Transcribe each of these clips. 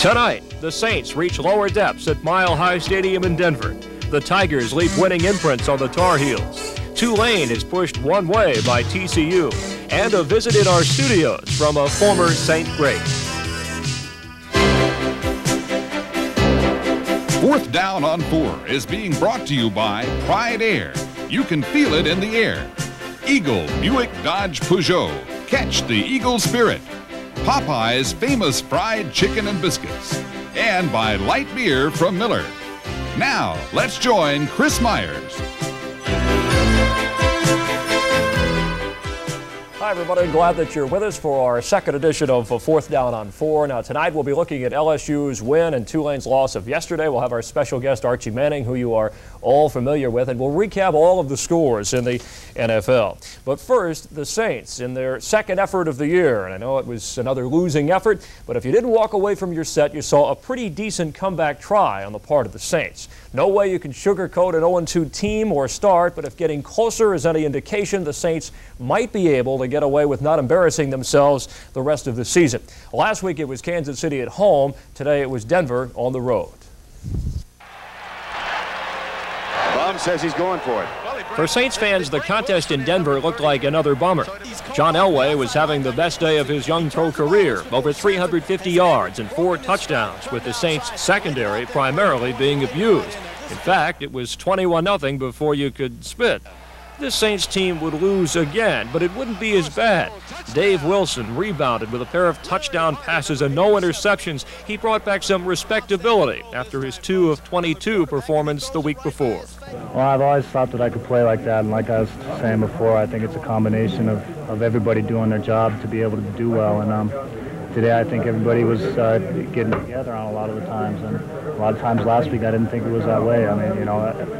Tonight, the Saints reach lower depths at Mile High Stadium in Denver. The Tigers leave winning imprints on the Tar Heels. Tulane is pushed one way by TCU. And a visit in our studios from a former Saint great. Fourth Down on 4 is being brought to you by Pride Air. You can feel it in the air. Eagle, Buick, Dodge, Peugeot. Catch the Eagle spirit. Popeye's famous fried chicken and biscuits. And by light beer from Miller. Now, let's join Chris Myers. Hi, everybody. Glad that you're with us for our second edition of Fourth Down on 4. Now, tonight we'll be looking at LSU's win and Tulane's loss of yesterday. We'll have our special guest, Archie Manning, who you are all familiar with, and we'll recap all of the scores in the NFL. But first, the Saints in their second effort of the year. And I know it was another losing effort, but if you didn't walk away from your set, you saw a pretty decent comeback try on the part of the Saints. No way you can sugarcoat an 0-2 team or start, but if getting closer is any indication, the Saints might be able to get away with not embarrassing themselves the rest of the season. Last week it was Kansas City at home. Today it was Denver on the road. Bum says he's going for it. For Saints fans, the contest in Denver looked like another bummer. John Elway was having the best day of his young pro career, over 350 yards and 4 touchdowns, with the Saints' secondary primarily being abused. In fact, it was 21-0 before you could spit. This Saints team would lose again, but it wouldn't be as bad. Dave Wilson rebounded with a pair of touchdown passes and no interceptions. He brought back some respectability after his 2 of 22 performance the week before. Well, I've always thought that I could play like that, and like I was saying before, I think it's a combination of everybody doing their job to be able to do well. And today I think everybody was getting together on a lot of the times, and a lot of times last week I didn't think it was that way. I mean, you know,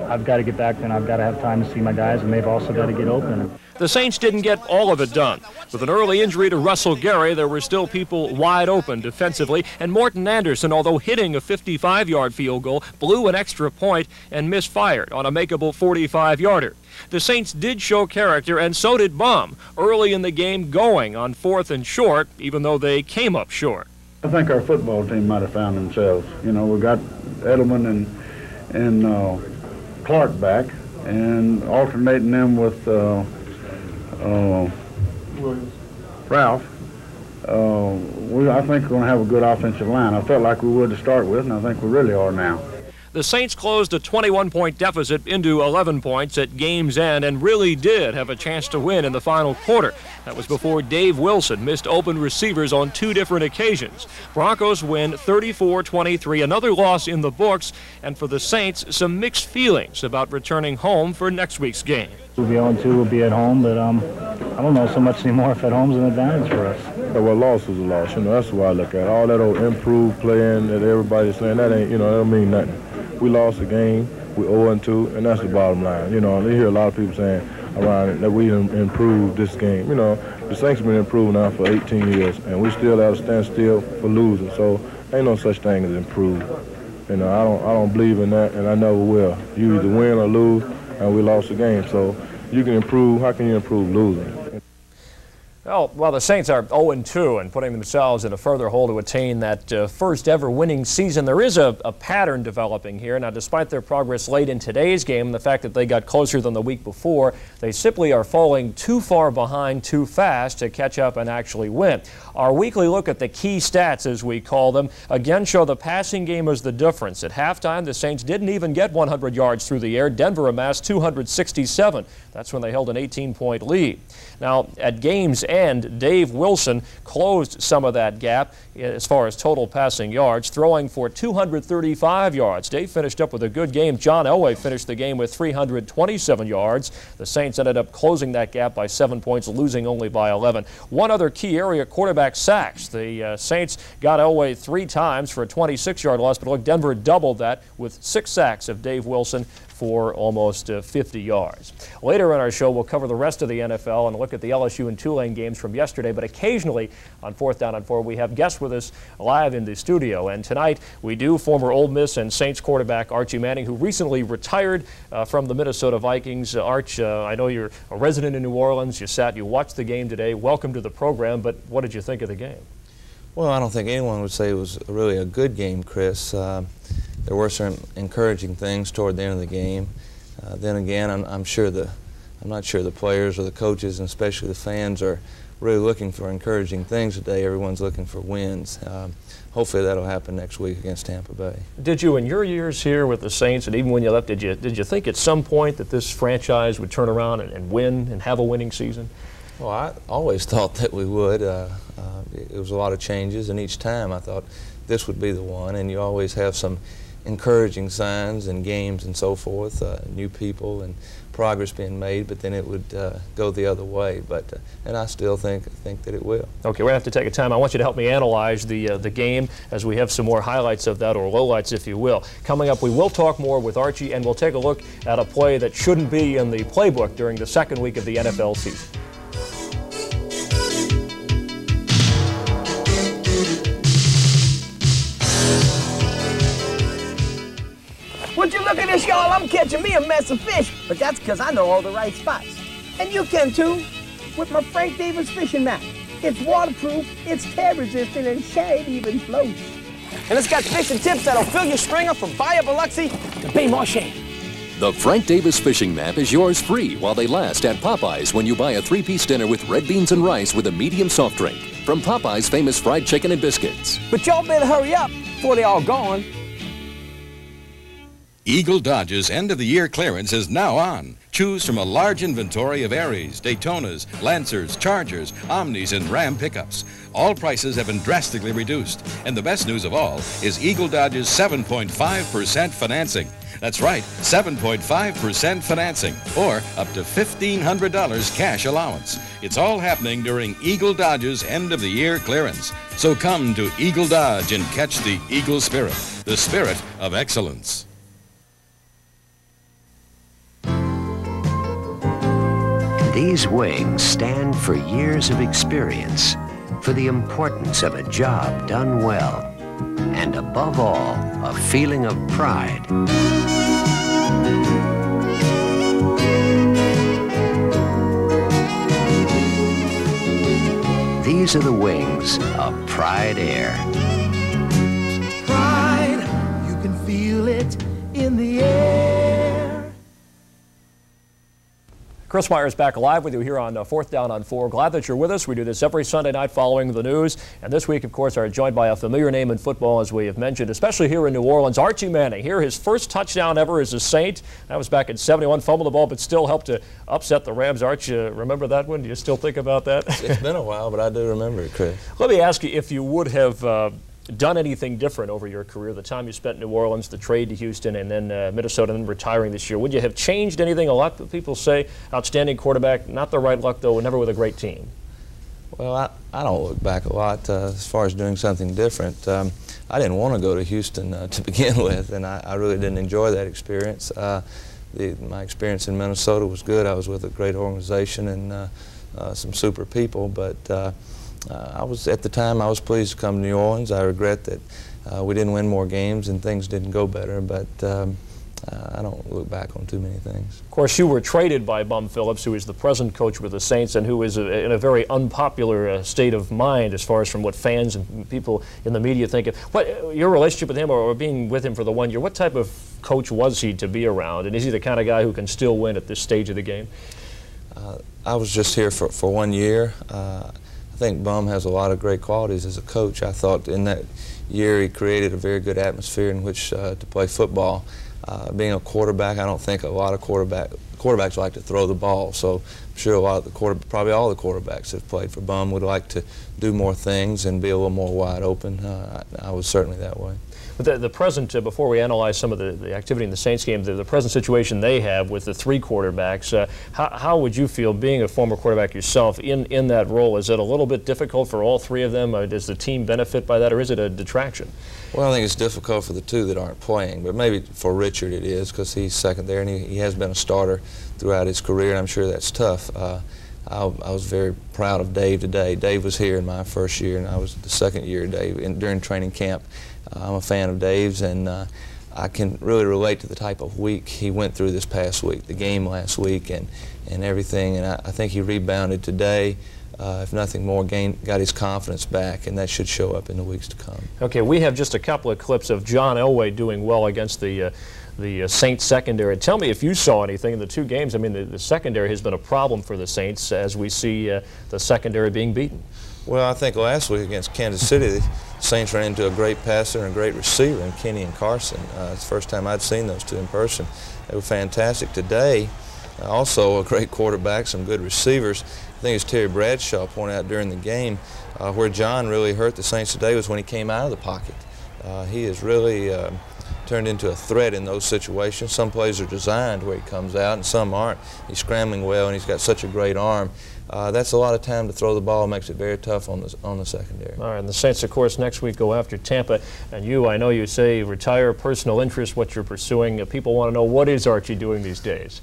I've got to get back there and I've got to have time to see my guys, and they've also got to get open. The Saints didn't get all of it done. With an early injury to Russell Gary, there were still people wide open defensively, and Morton Anderson, although hitting a 55-yard field goal, blew an extra point and misfired on a makeable 45-yarder. The Saints did show character, and so did Baum, early in the game going on 4th and short, even though they came up short. I think our football team might have found themselves. You know, we got Edelman and Clark back, and alternating them with Ralph. I think we're going to have a good offensive line. I felt like we would to start with, and I think we really are now. The Saints closed a 21-point deficit into 11 points at game's end and really did have a chance to win in the final quarter. That was before Dave Wilson missed open receivers on 2 different occasions. Broncos win 34-23, another loss in the books, and for the Saints, some mixed feelings about returning home for next week's game. We'll be 0-2, we'll be at home, but I don't know so much anymore if at home's an advantage for us. Yeah, well, loss is a loss. You know, that's the way I look at it. All that old improved playing that everybody's saying, that ain't, you know, that don't mean nothing. We lost a game, we 0-2, and that's the bottom line. You know, they hear a lot of people saying around it that we improved this game. You know, the Saints have been improving now for 18 years, and we still have to stand still for losing. So ain't no such thing as improve. You know, I don't believe in that, and I never will. You either win or lose, and we lost the game. So you can improve. How can you improve losing? Well, the Saints are 0-2 and putting themselves in a further hole to attain that first ever winning season. There is a pattern developing here. Now, despite their progress late in today's game and the fact that they got closer than the week before, they simply are falling too far behind too fast to catch up and actually win. Our weekly look at the key stats, as we call them, again show the passing game as the difference. At halftime, the Saints didn't even get 100 yards through the air. Denver amassed 267. That's when they held an 18-point lead. Now, at game's end, Dave Wilson closed some of that gap as far as total passing yards, throwing for 235 yards. Dave finished up with a good game. John Elway finished the game with 327 yards. The Saints ended up closing that gap by 7 points, losing only by 11. One other key area, quarterback sacks. The Saints got Elway 3 times for a 26-yard loss, but look, Denver doubled that with 6 sacks of Dave Wilson for almost 50 yards. Later in our show, we'll cover the rest of the NFL and look at the LSU and Tulane games from yesterday, but occasionally on Fourth Down on 4, we have guests with us live in the studio. And tonight, we do former Ole Miss and Saints quarterback Archie Manning, who recently retired from the Minnesota Vikings. Arch, I know you're a resident in New Orleans. You watched the game today. Welcome to the program, but what did you think of the game? Well, I don't think anyone would say it was really a good game, Chris. There were some encouraging things toward the end of the game. Then again, I'm not sure the players or the coaches, and especially the fans, are really looking for encouraging things today. Everyone's looking for wins. Hopefully that'll happen next week against Tampa Bay. Did you, in your years here with the Saints, and even when you left, did you think at some point that this franchise would turn around and win and have a winning season? Well, I always thought that we would. It was a lot of changes, and each time I thought this would be the one, and you always have some encouraging signs and games and so forth, new people and progress being made, but then it would go the other way. And I still think that it will. Okay, we're going to have to take a time. I want you to help me analyze the game as we have some more highlights of that, or lowlights, if you will. Coming up, we will talk more with Archie, and we'll take a look at a play that shouldn't be in the playbook during the second week of the NFL season. Would you look at this, y'all? I'm catching me a mess of fish, but that's because I know all the right spots. And you can too, with my Frank Davis fishing mat. It's waterproof, it's tear resistant, and shade even floats. And it's got fishing tips that'll fill your stringer from Bayou Biloxi to Bay Marche. The Frank Davis fishing map is yours free while they last at Popeyes when you buy a 3-piece dinner with red beans and rice with a medium soft drink from Popeyes' famous fried chicken and biscuits. But y'all better hurry up before they're all gone. Eagle Dodge's end-of-the-year clearance is now on. Choose from a large inventory of Aries, Daytonas, Lancers, Chargers, Omnis, and Ram pickups. All prices have been drastically reduced. And the best news of all is Eagle Dodge's 7.5% financing. That's right, 7.5% financing, or up to $1,500 cash allowance. It's all happening during Eagle Dodge's end-of-the-year clearance. So come to Eagle Dodge and catch the Eagle spirit, the spirit of excellence. These wings stand for years of experience, for the importance of a job done well, and above all, a feeling of pride. These are the wings of Pride Air. Pride, you can feel it in the air. Chris Myers back live with you here on Fourth Down on 4. Glad that you're with us. We do this every Sunday night following the news. And this week, of course, are joined by a familiar name in football, as we have mentioned, especially here in New Orleans, Archie Manning. Here, his first touchdown ever as a Saint. That was back in '71. Fumbled the ball, but still helped to upset the Rams. Archie, remember that one? Do you still think about that? It's been a while, but I do remember it, Chris. Let me ask you if you would have done anything different over your career, the time you spent in New Orleans, the trade to Houston, and then Minnesota, and then retiring this year. Would you have changed anything? A lot of people say outstanding quarterback, not the right luck, though, never with a great team. Well, I don't look back a lot as far as doing something different. I didn't want to go to Houston to begin with, and I really didn't enjoy that experience. My experience in Minnesota was good. I was with a great organization and some super people, but at the time, I was pleased to come to New Orleans. I regret that we didn't win more games and things didn't go better, but I don't look back on too many things. Of course, you were traded by Bum Phillips, who is the present coach with the Saints and who is in a very unpopular state of mind as far as from what fans and people in the media think. What your relationship with him, or being with him for the 1 year, what type of coach was he to be around? And is he the kind of guy who can still win at this stage of the game? I was just here for 1 year. I think Bum has a lot of great qualities as a coach. I thought in that year he created a very good atmosphere in which to play football. Being a quarterback, I don't think a lot of quarterbacks like to throw the ball, so I'm sure a lot of probably all the quarterbacks that have played for Bum would like to do more things and be a little more wide open. I was certainly that way. But the present, before we analyze some of the activity in the Saints game, the present situation they have with the 3 quarterbacks, how would you feel being a former quarterback yourself in that role? Is it a little bit difficult for all 3 of them? Does the team benefit by that, or is it a detraction? Well, I think it's difficult for the 2 that aren't playing, but maybe for Richard it is because he's second there and he has been a starter throughout his career, and I'm sure that's tough. I was very proud of Dave today. Dave was here in my first year, and I was the second year of Dave during training camp. I'm a fan of Dave's, and I can really relate to the type of week he went through this past week, the game last week and everything, and I think he rebounded today if nothing more, got his confidence back, and that should show up in the weeks to come. Okay, we have just a couple of clips of John Elway doing well against the Saints secondary. Tell me if you saw anything in the two games. I mean, the secondary has been a problem for the Saints as we see the secondary being beaten. Well, I think last week against Kansas City, the Saints ran into a great passer and a great receiver in Kenny and Carson. It's the first time I'd seen those two in person. They were fantastic. Today, also a great quarterback, some good receivers. I think as Terry Bradshaw pointed out during the game, where John really hurt the Saints today was when he came out of the pocket. He has really turned into a threat in those situations. Some plays are designed where he comes out and some aren't. He's scrambling well and he's got such a great arm. That's a lot of time to throw the ball, makes it very tough on the secondary. All right, and the Saints, of course, next week go after Tampa. And you, I know you say retire, personal interest, what you're pursuing. People want to know, what is Archie doing these days?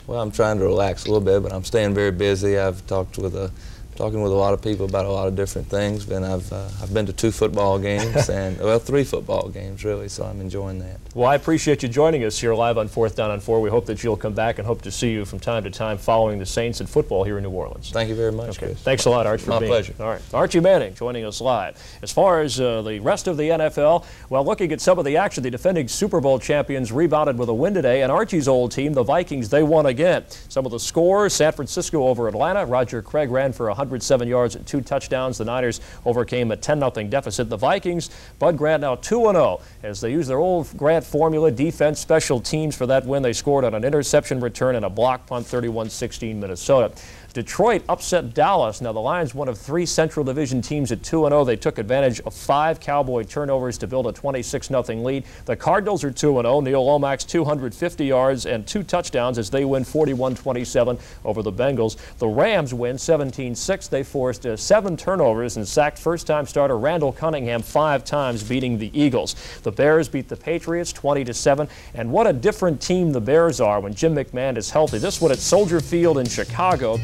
Well, I'm trying to relax a little bit, but I'm staying very busy. I've talking with a lot of people about a lot of different things. And I've been to 2 football games and, well, 3 football games, really, so I'm enjoying that. Well, I appreciate you joining us here live on 4th Down on 4. We hope that you'll come back and hope to see you from time to time following the Saints and football here in New Orleans. Thank you very much, okay. Chris. Thanks a lot, Arch, for being here. My pleasure. All right. Archie Manning joining us live. As far as the rest of the NFL, well, looking at some of the action, the defending Super Bowl champions rebounded with a win today, and Archie's old team, the Vikings, they won again. Some of the scores: San Francisco over Atlanta. Roger Craig ran for 107 yards and 2 touchdowns. The Niners overcame a 10-0 deficit. The Vikings, Bud Grant now 2-0 as they use their old Grant formula, defense, special teams for that win. They scored on an interception return and a block punt, 31-16 Minnesota. Detroit upset Dallas. Now, the Lions, one of 3 Central Division teams at 2-0. They took advantage of 5 Cowboy turnovers to build a 26-0 lead. The Cardinals are 2-0. Neil Lomax, 250 yards and 2 touchdowns as they win 41-27 over the Bengals. The Rams win 17-6. They forced 7 turnovers and sacked first-time starter Randall Cunningham 5 times, beating the Eagles. The Bears beat the Patriots 20-7. And what a different team the Bears are when Jim McMahon is healthy. This one at Soldier Field in Chicago.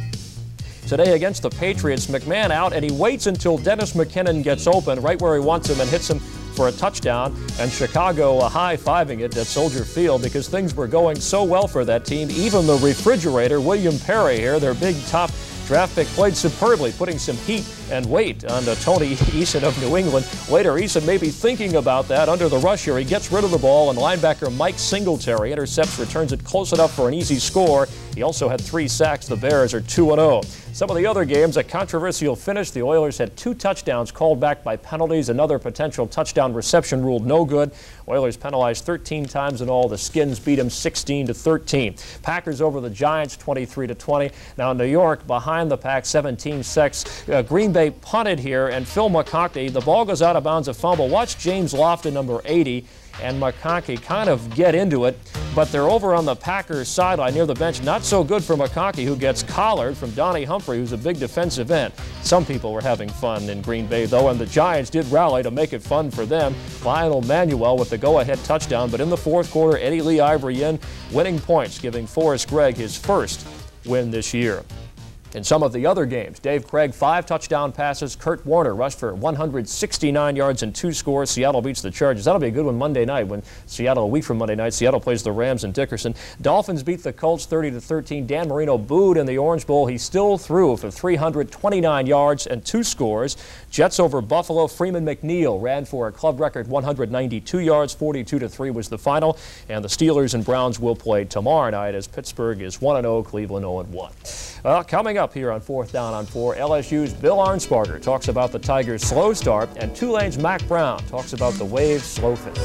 Today against the Patriots, McMahon out, and he waits until Dennis McKinnon gets open right where he wants him and hits him for a touchdown, and Chicago high-fiving it at Soldier Field because things were going so well for that team. Even the refrigerator, William Perry here, their big top draft pick, played superbly, putting some heat and weight on Tony Eason of New England. Later, Eason may be thinking about that under the rush here. He gets rid of the ball, and linebacker Mike Singletary intercepts, returns it close enough for an easy score. He also had 3 sacks. The Bears are 2-0. Some of the other games, a controversial finish. The Oilers had 2 touchdowns called back by penalties. Another potential touchdown reception ruled no good. Oilers penalized 13 times in all. The Skins beat them 16-13. Packers over the Giants 23-20. Now New York behind the Pack 17-6. Green Bay punted here, and Phil McConkey, the ball goes out of bounds, a fumble. Watch James Lofton, number 80, and McConkey kind of get into it, but they're over on the Packers sideline near the bench. Not so good for McConkey, who gets collared from Donnie Humphrey, who's a big defensive end. Some people were having fun in Green Bay, though, and the Giants did rally to make it fun for them. Lionel Manuel with the go-ahead touchdown, but in the 4th quarter, Eddie Lee Ivory in, winning points, giving Forrest Gregg his first win this year. In some of the other games, Dave Craig, 5 touchdown passes. Kurt Warner rushed for 169 yards and 2 scores. Seattle beats the Chargers. That'll be a good one Monday night when Seattle, a week from Monday night, Seattle plays the Rams in Dickerson. Dolphins beat the Colts 30-13. Dan Marino booed in the Orange Bowl. He still threw for 329 yards and 2 scores. Jets over Buffalo. Freeman McNeil ran for a club record 192 yards. 42-3 was the final. And the Steelers and Browns will play tomorrow night as Pittsburgh is 1-0, Cleveland 0-1. Well, coming up here on 4th Down on 4, LSU's Bill Arnsparger talks about the Tigers' slow start, and Tulane's Mack Brown talks about the Waves' slow finish.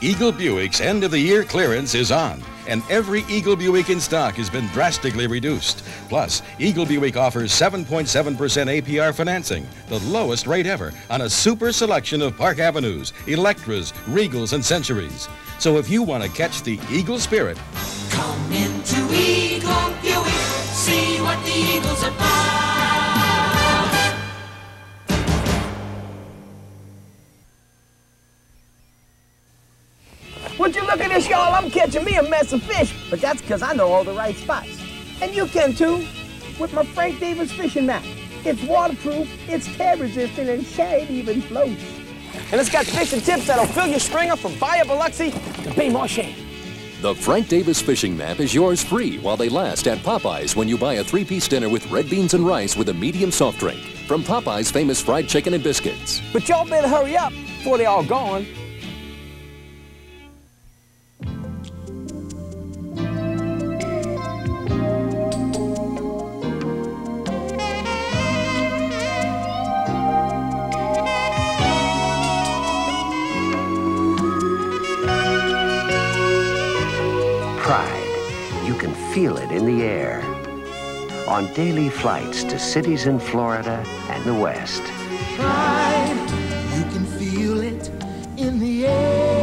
Eagle Buick's end-of-the-year clearance is on, and every Eagle Buick in stock has been drastically reduced. Plus, Eagle Buick offers 7.7% APR financing, the lowest rate ever, on a super selection of Park Avenues, Electras, Regals, and Centuries. So if you want to catch the Eagle spirit, come into Eagle Buick, see what the Eagle's about. Would you look at this, y'all? I'm catching me a mess of fish, but that's because I know all the right spots. And you can too, with my Frank Davis fishing mat. It's waterproof, it's tear resistant, and shade even floats. And it's got fish and tips that'll fill your stringer from Bayou Biloxi to Bay Marchand. The Frank Davis Fishing Map is yours free while they last at Popeyes when you buy a 3-piece dinner with red beans and rice with a medium soft drink. From Popeyes' famous fried chicken and biscuits. But y'all better hurry up before they all gone. Pride, you can feel it in the air. On daily flights to cities in Florida and the West. Pride, you can feel it in the air.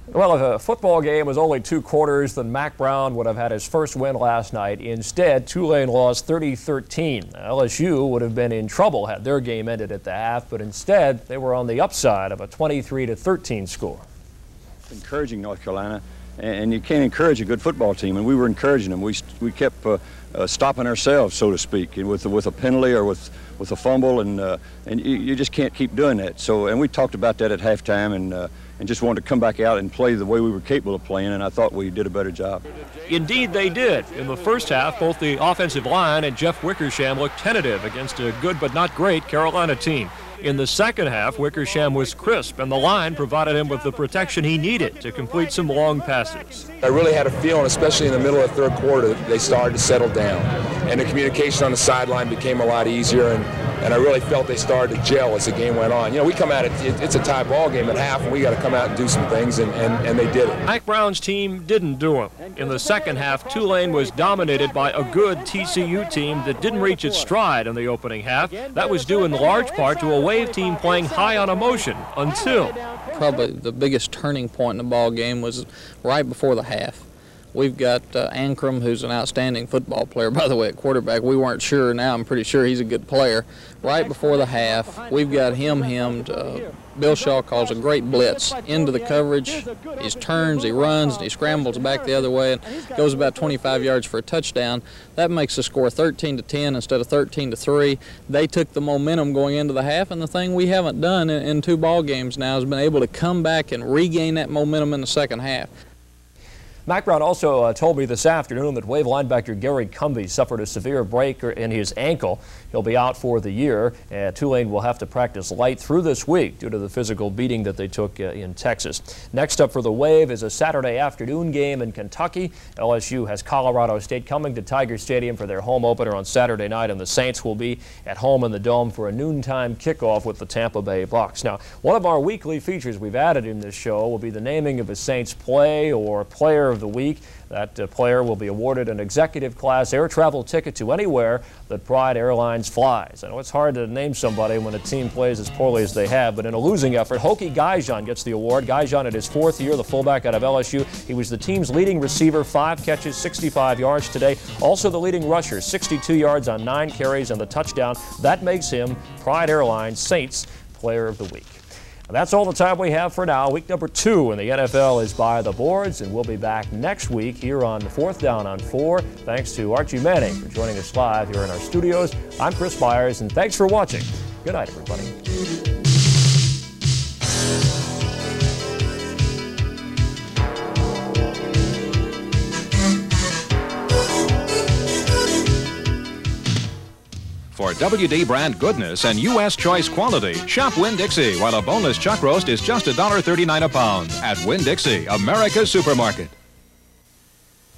Well, if a football game was only 2 quarters, then Mack Brown would have had his first win last night. Instead, Tulane lost 30-13. LSU would have been in trouble had their game ended at the half, but instead they were on the upside of a 23-13 score. Encouraging North Carolina, and you can't encourage a good football team, and we were encouraging them. We kept stopping ourselves, so to speak, with a penalty or with a fumble, and you just can't keep doing that. So, and we talked about that at halftime, and just wanted to come back out and play the way we were capable of playing, and I thought we did a better job. Indeed they did. In the first half, both the offensive line and Jeff Wickersham looked tentative against a good but not great Carolina team. In the second half, Wickersham was crisp, and the line provided him with the protection he needed to complete some long passes. I really had a feeling, especially in the middle of the third quarter, that they started to settle down. And the communication on the sideline became a lot easier, and I really felt they started to gel as the game went on. You know, we come at it, it's a tie ball game at half, and we got to come out and do some things, and they did it. Mack Brown's team didn't do them. In the second half, Tulane was dominated by a good TCU team that didn't reach its stride in the opening half. That was due in large part to a Wave team playing high on emotion until... Probably the biggest turning point in the ball game was right before the half. We've got Ankrum, who's an outstanding football player, by the way, at quarterback. We weren't sure. Now I'm pretty sure he's a good player. Right before the half, we've got him hemmed. Bill Shaw calls a great blitz into the coverage. He turns, he runs, and he scrambles back the other way and goes about 25 yards for a touchdown. That makes the score 13-10 instead of 13-3. They took the momentum going into the half, and the thing we haven't done in 2 ball games now has been able to come back and regain that momentum in the second half. Mack Brown also told me this afternoon that Wave linebacker Gary Cumbie suffered a severe break in his ankle. He'll be out for the year. Tulane will have to practice light through this week due to the physical beating that they took in Texas. Next up for the Wave is a Saturday afternoon game in Kentucky. LSU has Colorado State coming to Tiger Stadium for their home opener on Saturday night, and the Saints will be at home in the Dome for a noontime kickoff with the Tampa Bay Bucks. Now, one of our weekly features we've added in this show will be the naming of a Saints play or player of the week. That player will be awarded an executive class air travel ticket to anywhere that Pride Airlines flies. I know it's hard to name somebody when a team plays as poorly as they have, but in a losing effort, Hokie Gajan gets the award. Gajan, at his 4th year, the fullback out of LSU, he was the team's leading receiver, 5 catches, 65 yards today. Also the leading rusher, 62 yards on 9 carries and the touchdown. That makes him Pride Airlines Saints Player of the Week. That's all the time we have for now. Week number 2 in the NFL is by the boards, and we'll be back next week here on 4th Down on 4. Thanks to Archie Manning for joining us live here in our studios. I'm Chris Byers, and thanks for watching. Good night, everybody. For WD brand goodness and U.S. choice quality, shop Winn-Dixie, while a boneless chuck roast is just $1.39 a pound at Winn-Dixie, America's supermarket.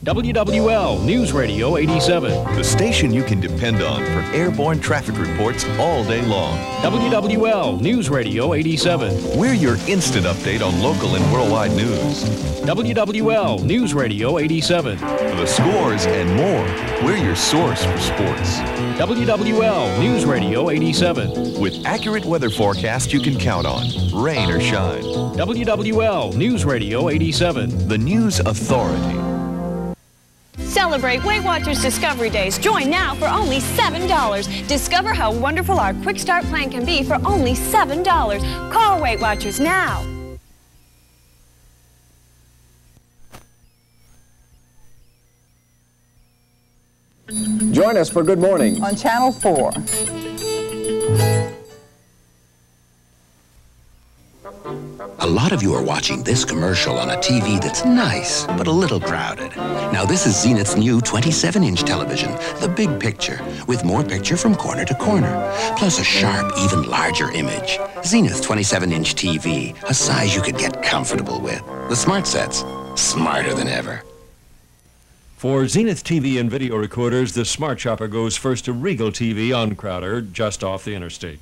WWL News Radio 87. The station you can depend on for airborne traffic reports all day long. WWL News Radio 87. We're your instant update on local and worldwide news. WWL News Radio 87. For the scores and more, we're your source for sports. WWL News Radio 87. With accurate weather forecasts you can count on, rain or shine. WWL News Radio 87. The News Authority. Celebrate Weight Watchers Discovery Days. Join now for only $7. Discover how wonderful our Quick Start plan can be for only $7. Call Weight Watchers now. Join us for Good Morning on Channel 4. A lot of you are watching this commercial on a TV that's nice, but a little crowded. Now this is Zenith's new 27-inch television, the big picture, with more picture from corner to corner, plus a sharp, even larger image. Zenith 27-inch TV, a size you could get comfortable with. The smart set's smarter than ever. For Zenith TV and video recorders, the Smart Shopper goes first to Regal TV on Crowder, just off the interstate.